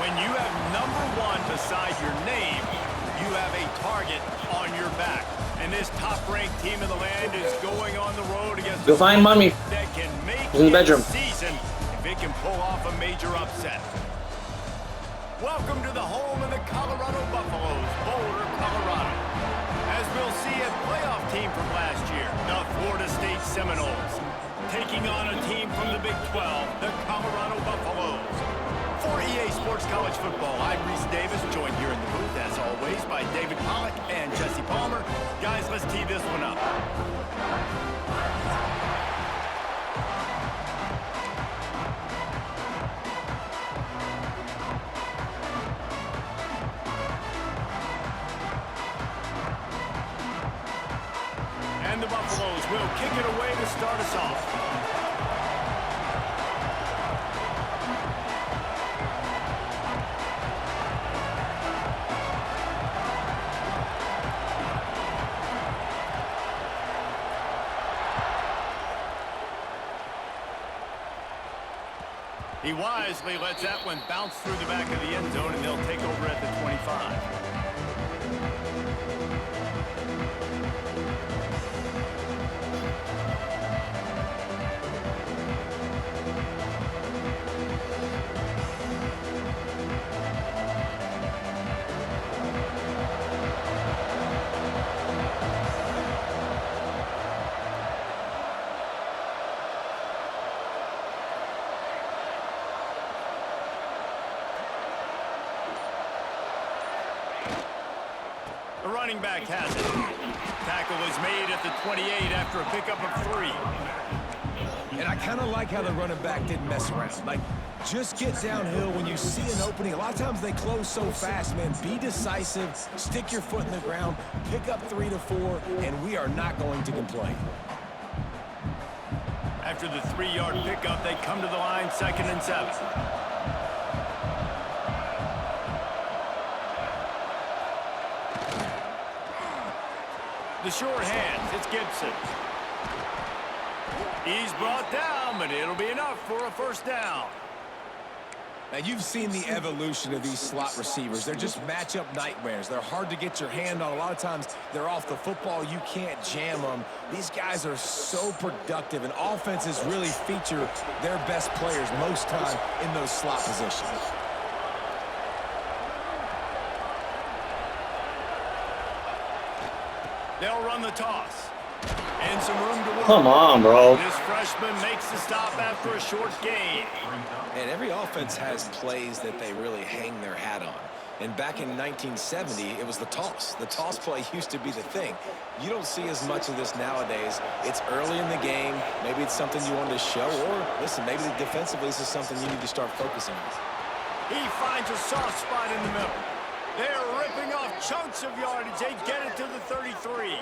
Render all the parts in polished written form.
When you have #1 beside your name, you have a target on your back. And this top-ranked team in the land is going on the road against Go find mommy. That can make in the bedroom. Season if it can pull off a major upset. Welcome to the home of the Colorado Buffaloes, Boulder, Colorado. As we'll see a playoff team from last year, the Florida State Seminoles, taking on a team from the Big 12, the Colorado Buffaloes. For EA Sports College Football, I'm Reese Davis, joined here in the booth, as always, by David Pollack and Jesse Palmer. Guys, let's tee this one up. And the Buffaloes will kick it away to start us off. He wisely lets that one bounce through the back of the end zone, and they'll take over at the 25. The running back has it. Tackle is made at the 28 after a pickup of 3. And I kind of like how the running back didn't mess around. Like, just get downhill when you see an opening. A lot of times they close so fast, man. Be decisive, stick your foot in the ground, pick up 3 to 4, and we are not going to complain. After the 3-yard pickup, they come to the line, 2nd and 7. The short hands, it's Gibson. He's brought down, but it'll be enough for a first down. Now, you've seen the evolution of these slot receivers. They're just matchup nightmares. They're hard to get your hand on. A lot of times, they're off the football. You can't jam them. These guys are so productive, and offenses really feature their best players most time in those slot positions. They'll run the toss. And some room to work. Come on, bro. This freshman makes the stop after a short gain. And every offense has plays that they really hang their hat on. And back in 1970, it was the toss. The toss play used to be the thing. You don't see as much of this nowadays. It's early in the game. Maybe it's something you wanted to show. Or, listen, maybe defensively this is something you need to start focusing on. He finds a soft spot in the middle. They're ripping off chunks of yardage. They get it to the 33.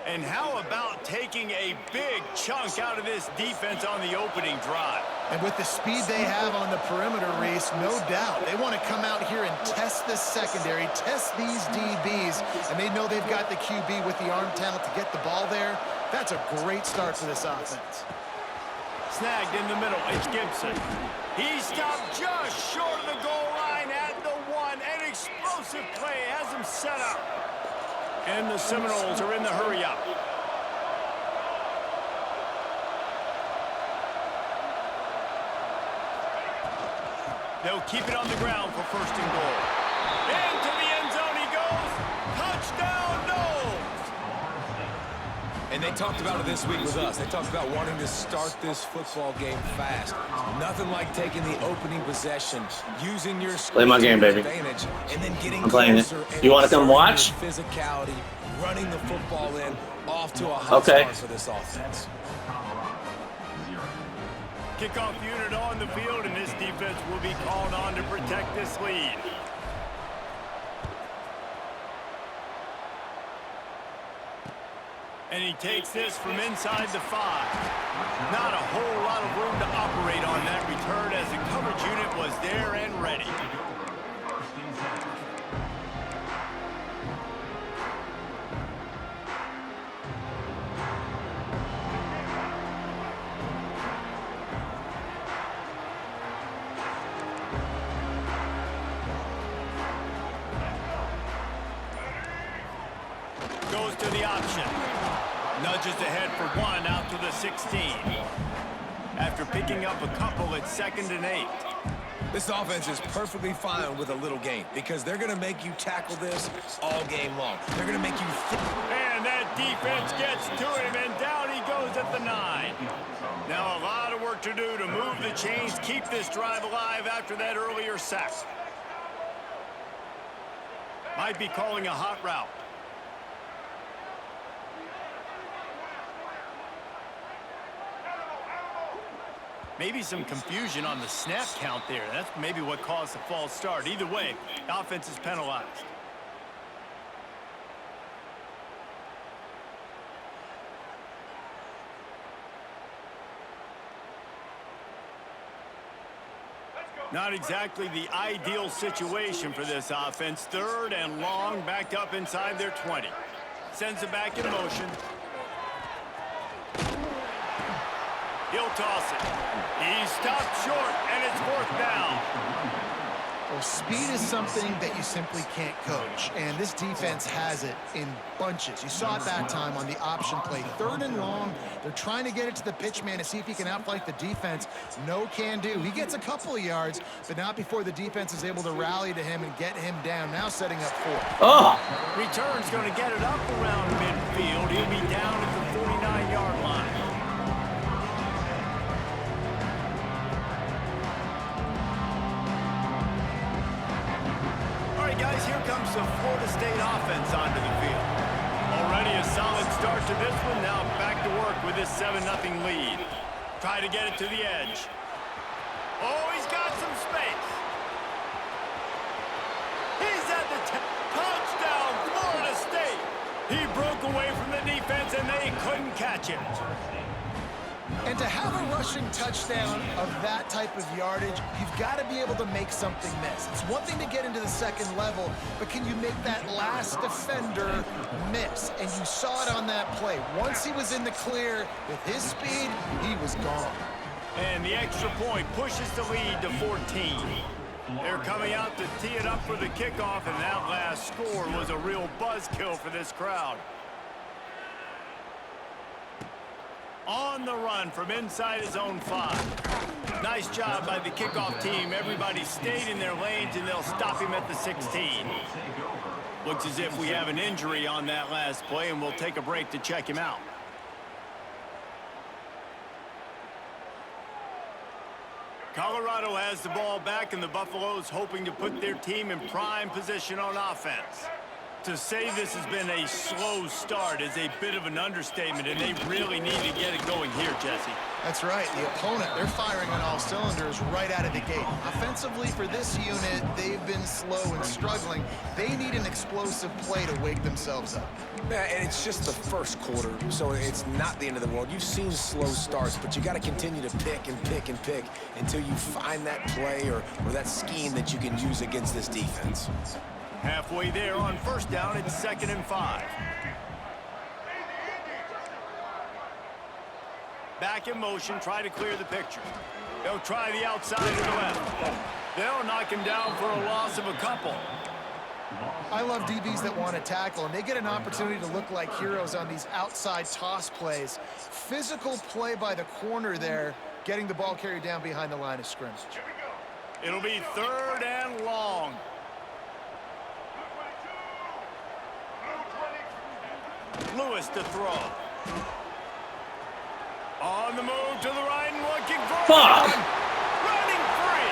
And how about taking a big chunk out of this defense on the opening drive? And with the speed they have on the perimeter, Reese, no doubt. They want to come out here and test this secondary, test these DBs, and they know they've got the QB with the arm talent to get the ball there. That's a great start for this offense. Snagged in the middle, it's Gibson. He stopped just short of the goal line at the 1. An explosive play has him set up. And the Seminoles are in the hurry-up. They'll keep it on the ground for 1st and goal. Into the end zone he goes. Touchdown, Noles! And they talked about it this week with us. They talked about wanting to start this football game fast. Nothing like taking the opening possession, using your Play my game, baby. advantage, and then getting I'm playing it. closer. You want to come watch? Physicality, running the football in, off to a hot Okay. start for this offense. Kickoff unit on the field, and this defense will be called on to protect this lead. And he takes this from inside the 5. Not a whole lot of room to operate on that return as the coverage unit was there and ready. goes to the option. Nudges ahead for one out to the 16. After picking up a couple at 2nd and 8. This offense is perfectly fine with a little gain because they're going to make you tackle this all game long. They're going to make you and that defense gets to him, and down he goes at the 9. Now a lot of work to do to move the chains, keep this drive alive after that earlier sack. Might be calling a hot route. Maybe some confusion on the snap count there. That's maybe what caused the false start. Either way, the offense is penalized. Not exactly the ideal situation for this offense. 3rd and long, backed up inside their 20. Sends it back in motion. He'll toss it. He stopped short, and it's 4th down. Well, speed is something that you simply can't coach, and this defense has it in bunches. You saw it that time on the option play. 3rd and long, they're trying to get it to the pitch man to see if he can outflank the defense. No can do. He gets a couple of yards, but not before the defense is able to rally to him and get him down. Now setting up 4th. Oh! Return's going to get it up around midfield. He'll be down at the 49-yard line. Guys, here comes the Florida State offense onto the field. Already a solid start to this one. Now back to work with this 7-0 lead. Try to get it to the edge. Oh, he's got some space. He's at the touchdown, Florida State. He broke away from the defense, and they couldn't catch him. And to have a rushing touchdown of that type of yardage, you've got to be able to make something miss. It's one thing to get into the 2nd level, but can you make that last defender miss? And you saw it on that play. Once he was in the clear with his speed, he was gone. And the extra point pushes the lead to 14. They're coming out to tee it up for the kickoff, and that last score was a real buzzkill for this crowd. On the run from inside his own 5. Nice job by the kickoff team. Everybody stayed in their lanes, and they'll stop him at the 16. Looks as if we have an injury on that last play, and we'll take a break to check him out. Colorado has the ball back, and the Buffaloes hoping to put their team in prime position on offense. To say this has been a slow start is a bit of an understatement, and they really need to get it going here, Jesse. That's right. The opponent, they're firing on all cylinders right out of the gate. Offensively for this unit, they've been slow and struggling. They need an explosive play to wake themselves up. Yeah, and it's just the first quarter, so it's not the end of the world. You've seen slow starts, but you got to continue to pick and pick and pick until you find that play or that scheme that you can use against this defense. Halfway there on 1st down, it's 2nd and 5. Back in motion, try to clear the picture. They'll try the outside to the left. They'll knock him down for a loss of a couple. I love DBs that want to tackle, and they get an opportunity to look like heroes on these outside toss plays. Physical play by the corner there, getting the ball carried down behind the line of scrimmage. It'll be 3rd and long. Lewis to throw. On the move to the right and looking for Fuck! running free.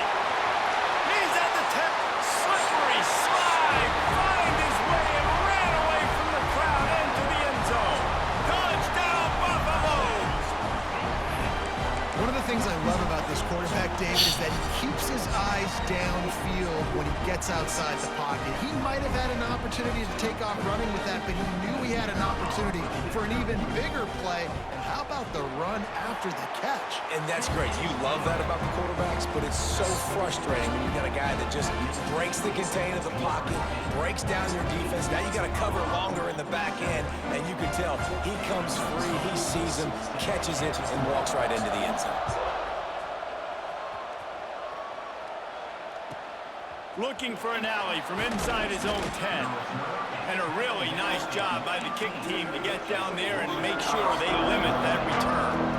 He's at the 10. Slippery slide. Find his way and ran away from the crowd into the end zone. Touchdown, Buffaloes. One of the things I love about this quarterback, David, is that he keeps his eyes downfield when he gets outside the pocket. He might have had an opportunity to take off running with that, but he knew he had an opportunity for an even bigger play. And how about the run after the catch? And that's great. You love that about the quarterbacks, but it's so frustrating when you got a guy that just breaks the contain of the pocket, breaks down your defense. Now you got to cover longer in the back end, and you can tell he comes free, he sees him, catches it, and walks right into the end zone. Looking for an alley from inside his own 10. And a really nice job by the kick team to get down there and make sure they limit that return.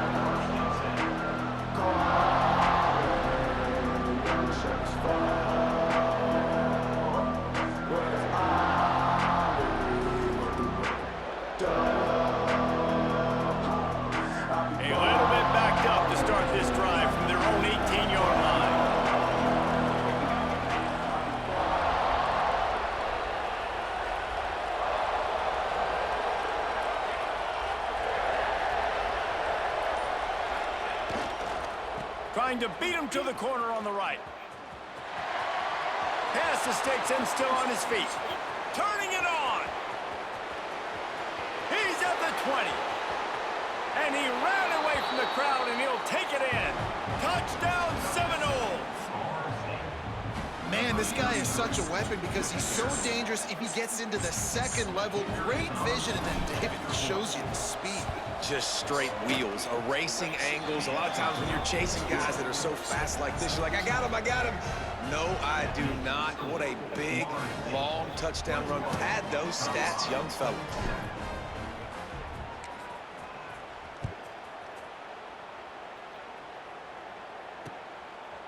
Trying to beat him to the corner on the right. Past the sticks and still on his feet. Turning it on. He's at the 20. And he ran away from the crowd, and he'll take it in. Touchdown Seminoles. Man, this guy is such a weapon because he's so dangerous if he gets into the second level. Great vision, and then David shows you the speed. Just straight wheels, erasing angles. A lot of times when you're chasing guys that are so fast like this, you're like, I got him, I got him. No, I do not. What a big, long touchdown run. Pad those stats, young fella.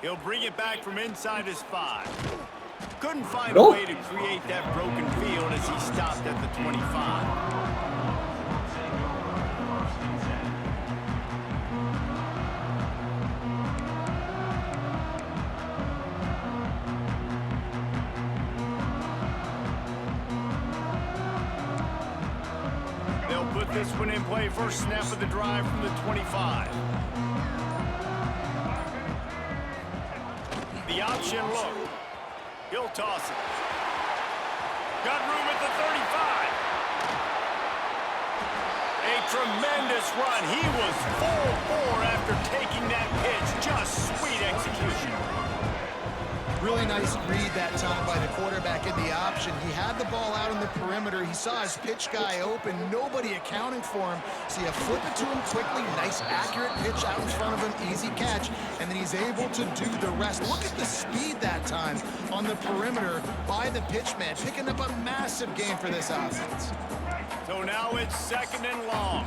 He'll bring it back from inside his 5. Couldn't find a way to create that broken field as he stopped at the 25. Put this one in play. First snap of the drive from the 25. The option look. He'll toss it. Got room at the 35. A tremendous run. He was 4-4 after taking that pitch. Just sweet execution. Really nice read that time by the quarterback in the option. He had the ball out on the perimeter. He saw his pitch guy open. Nobody accounting for him. So you flip it to him quickly. Nice, accurate pitch out in front of him. Easy catch. And then he's able to do the rest. Look at the speed that time on the perimeter by the pitchman. Picking up a massive gain for this offense. So now it's 2nd and long.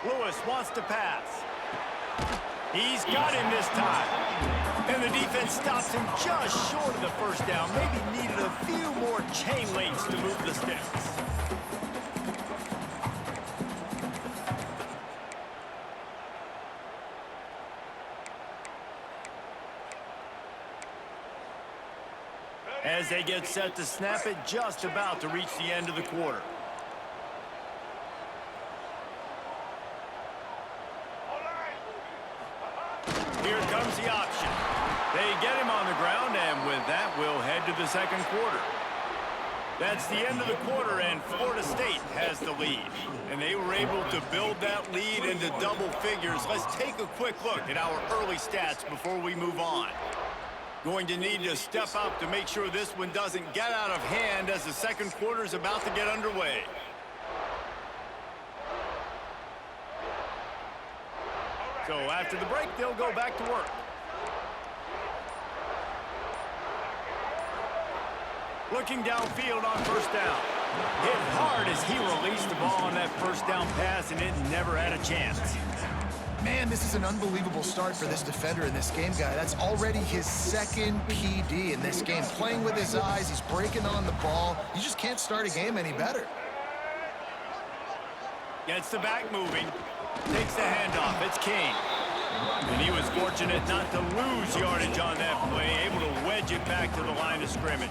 Lewis wants to pass. He's got him this time. And the defense stops him just short of the first down. Maybe needed a few more chain links to move the sticks. As they get set to snap it, just about to reach the end of the quarter. Here comes the option. They get him on the ground, and with that, we'll head to the second quarter. That's the end of the quarter, and Florida State has the lead. And they were able to build that lead into double figures. Let's take a quick look at our early stats before we move on. Going to need to step up to make sure this one doesn't get out of hand as the second quarter is about to get underway. So after the break, they'll go back to work. Looking downfield on first down. Hit hard as he released the ball on that first down pass, and it never had a chance. Man, this is an unbelievable start for this defender in this game, guy. That's already his 2nd PD in this game. Playing with his eyes, he's breaking on the ball. You just can't start a game any better. Gets the back moving. Takes the handoff. It's King. And he was fortunate not to lose yardage on that play, able to wedge it back to the line of scrimmage.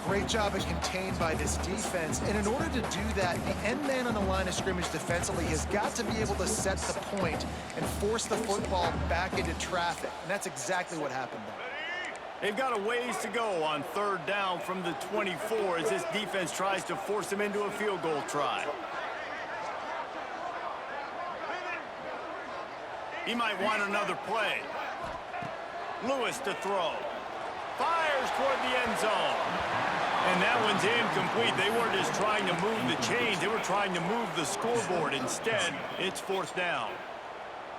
Great job of contained by this defense. And in order to do that, the end man on the line of scrimmage defensively has got to be able to set the point and force the football back into traffic. And that's exactly what happened there. They've got a ways to go on third down from the 24 as this defense tries to force them into a field goal try. He might want another play. Lewis to throw. Fires toward the end zone. And that one's incomplete. They weren't just trying to move the chains. They were trying to move the scoreboard. Instead, it's fourth down.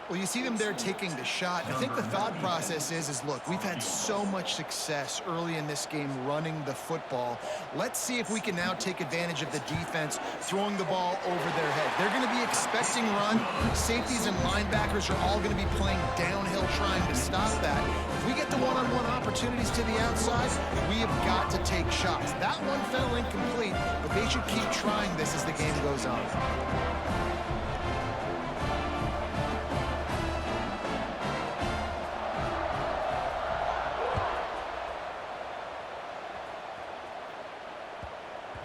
Well, you see them there taking the shot. I think the thought process is, look, we've had so much success early in this game running the football. Let's see if we can now take advantage of the defense throwing the ball over their head. They're going to be expecting run. Safeties and linebackers are all going to be playing downhill trying to stop that. If we get the one-on-one opportunities to the outside, we have got to take shots. That one fell incomplete, but they should keep trying this as the game goes on.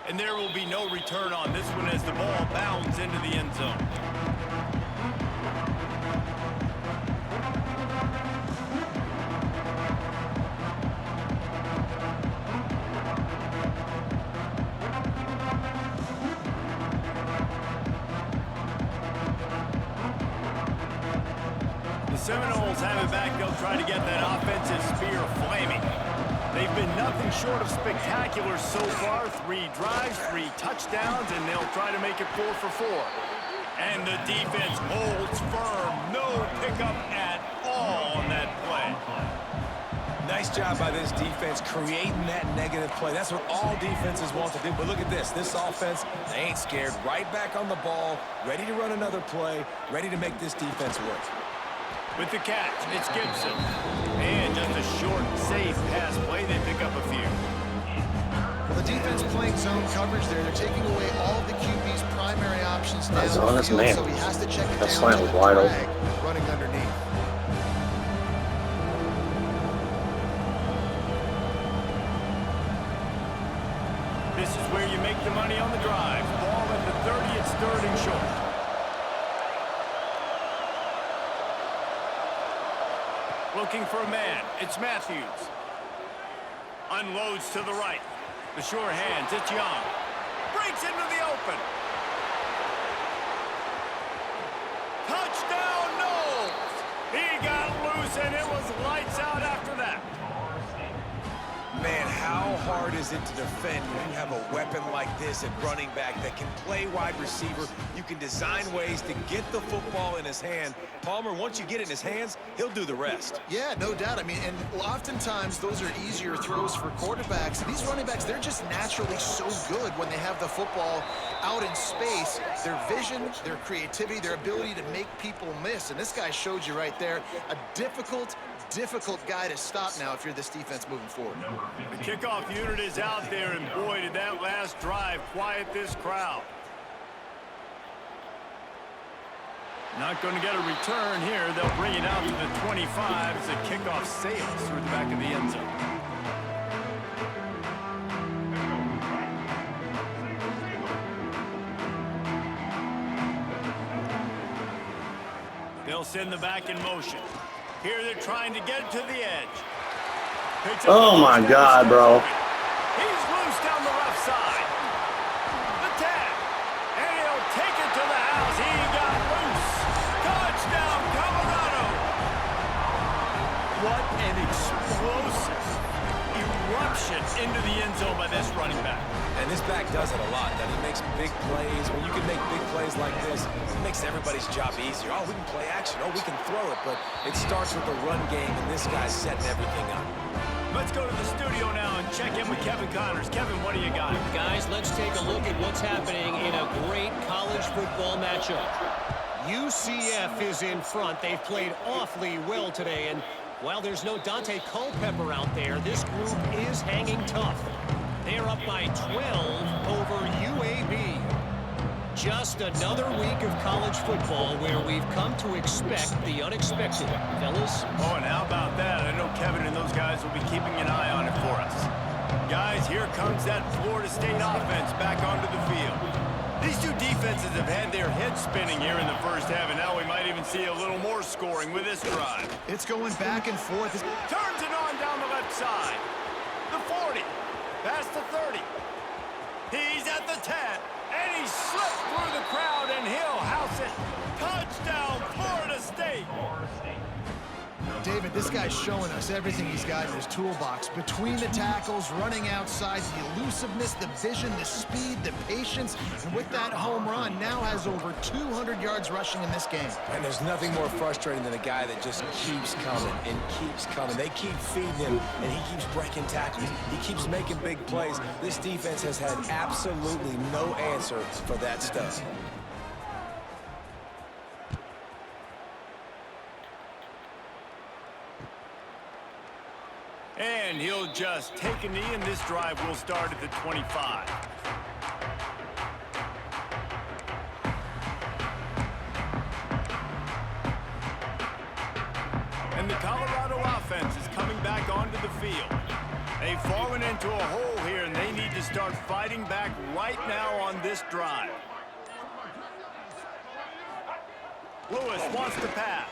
And there will be no return on this one as the ball bounds into the end zone. The Seminoles have it back. They'll try to get that offensive spear flaming. They've been nothing short of spectacular so far. 3 drives, 3 touchdowns, and they'll try to make it 4 for 4. And the defense holds firm. No pickup at all on that play. Nice job by this defense creating that negative play. That's what all defenses want to do. But look at this. This offense, they ain't scared. Right back on the ball, ready to run another play, ready to make this defense work. With the catch, it's Gibson. And just a short, safe pass play. They pick up a few. Well, the defense playing zone coverage there. They're taking away all of the QB's primary options down Zone, the that's field, man. so he has to check it That down slant to was the wide open. drag running underneath. This is where you make the money on the drive. Ball at the 30, it's 3rd and short. Looking for a man. It's Matthews. Unloads to the right. The sure hands. It's Young. Breaks into the open. Touchdown, Knowles. He got loose, and it was lights out after that. Man, how hard is it to defend when you have a weapon like this at running back that can play wide receiver? You can design ways to get the football in his hand. Palmer, once you get it in his hands, he'll do the rest. Yeah, no doubt. I mean, and oftentimes those are easier throws for quarterbacks. These running backs, they're just naturally so good when they have the football out in space. Their vision, their creativity, their ability to make people miss. And this guy showed you right there, a difficult guy to stop now if you're this defense moving forward. The kickoff unit is out there, and boy, did that last drive quiet this crowd. Not going to get a return here. They'll bring it out to the 25 as the kickoff sails through the back of the end zone. They'll send the back in motion. Here they're trying to get it to the edge. Oh my God, bro. He's loose down the left side. The 10. And he'll take it to the house. He got loose. Touchdown, Colorado. What an explosive eruption into the end zone by this running back. And this back does it a lot. That he makes big plays. When you can make big plays like this, it makes everybody's job easier. Oh, we can play action. Oh, we can throw it. But it starts with the run game, and this guy's setting everything up. Let's go to the studio now and check in with Kevin Connors. Kevin, what do you got? Guys, let's take a look at what's happening in a great college football matchup. UCF is in front. They've played awfully well today, and while there's no Dante Culpepper out there, this group is hanging tough. They're up by 12 over UAB. Just another week of college football where we've come to expect the unexpected. Fellas? Oh, and how about that? I know Kevin and those guys will be keeping an eye on it for us. Guys, here comes that Florida State offense back onto the field. These two defenses have had their heads spinning here in the first half, and now we might even see a little more scoring with this drive. It's going back and forth. Turns it on down the left side. The 40. Past the 30. He's at the 10. And he slipped through the crowd, and he'll house it. Touchdown, Florida State. David, This guy's showing us everything he's got in his toolbox. Between the tackles, running outside, the elusiveness, the vision, the speed, the patience, and with that home run, now has over 200 yards rushing in this game. And there's nothing more frustrating than a guy that just keeps coming and keeps coming. They keep feeding him, and he keeps breaking tackles. He keeps making big plays. This defense has had absolutely no answer for that stuff. And he'll just take a knee, and this drive will start at the 25. And the Colorado offense is coming back onto the field. They've fallen into a hole here, and they need to start fighting back right now on this drive. Lewis wants to pass.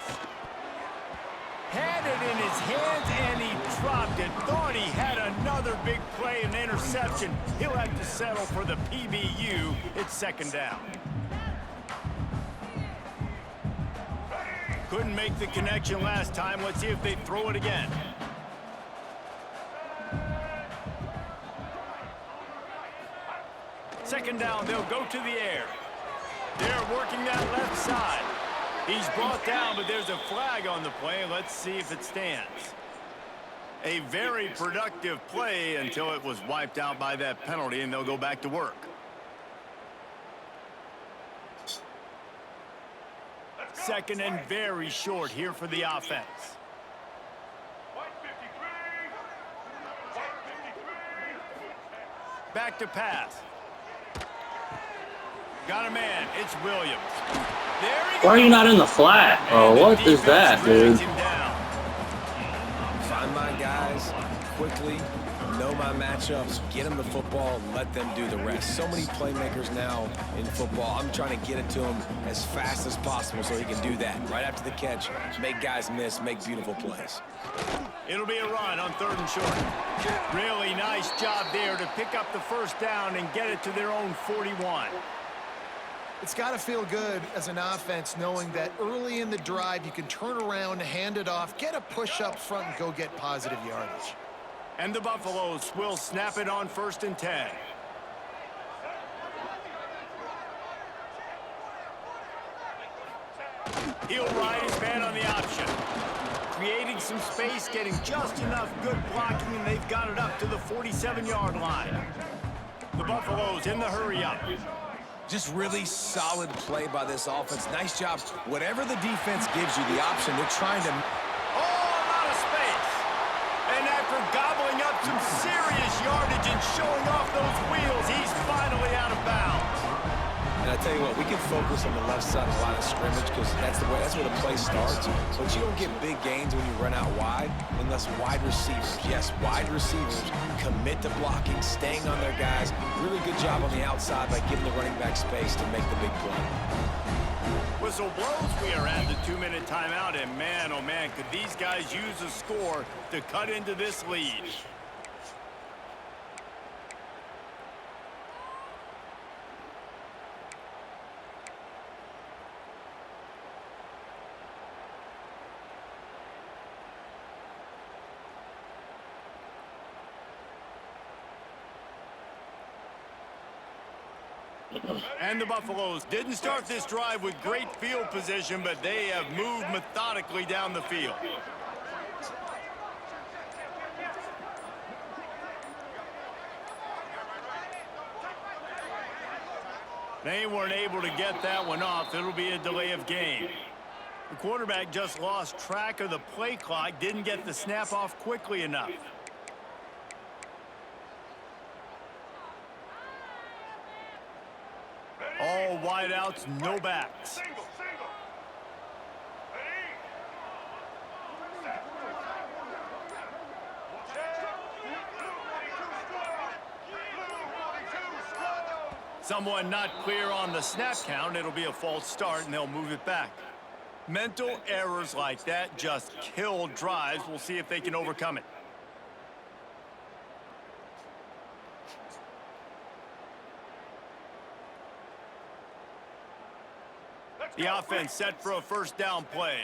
Had it in his hands, and he dropped it. Thought he had another big play, an interception. He'll have to settle for the PBU. It's second down. Couldn't make the connection last time. Let's see if they throw it again. Second down, they'll go to the air. They're working that left side. He's brought down, but there's a flag on the play. Let's see if it stands. A very productive play until it was wiped out by that penalty, and they'll go back to work. Second and very short here for the offense. Back to pass. Got a man. It's Williams. Why are you not in the flat, bro? What is that, dude? Find my guys quickly, know my matchups, get them the football, let them do the rest. So many playmakers now in football. I'm trying to get it to him as fast as possible so he can do that. Right after the catch, make guys miss, make beautiful plays. It'll be a run on third and short. Really nice job there to pick up the first down and get it to their own 41. It's got to feel good as an offense knowing that early in the drive you can turn around, hand it off, get a push up front, and go get positive yardage. And the Buffaloes will snap it on first and 10. He'll ride his man on the option. Creating some space, getting just enough good blocking, and they've got it up to the 47-yard line. The Buffaloes in the hurry-up. Just really solid play by this offense. Nice job. Whatever the defense gives you the option, they're trying to... Oh, a lot of space. And after gobbling up some serious yardage and showing off those wheels, he's finally out of bounds. And I tell you what, we can focus on the left side of the line of scrimmage because that's where the play starts. But you don't get big gains when you run out wide unless wide receivers, yes, wide receivers commit to blocking, staying on their guys. Really good job on the outside by giving the running back space to make the big play. Whistle blows. We are at the 2-minute timeout, and man, oh man, could these guys use a score to cut into this lead. And the Buffaloes didn't start this drive with great field position, but they have moved methodically down the field. They weren't able to get that one off. It'll be a delay of game. The quarterback just lost track of the play clock, didn't get the snap off quickly enough. All wideouts, no backs. Someone not clear on the snap count. It'll be a false start, and they'll move it back. Mental errors like that just kill drives. We'll see if they can overcome it. The offense set for a first down play.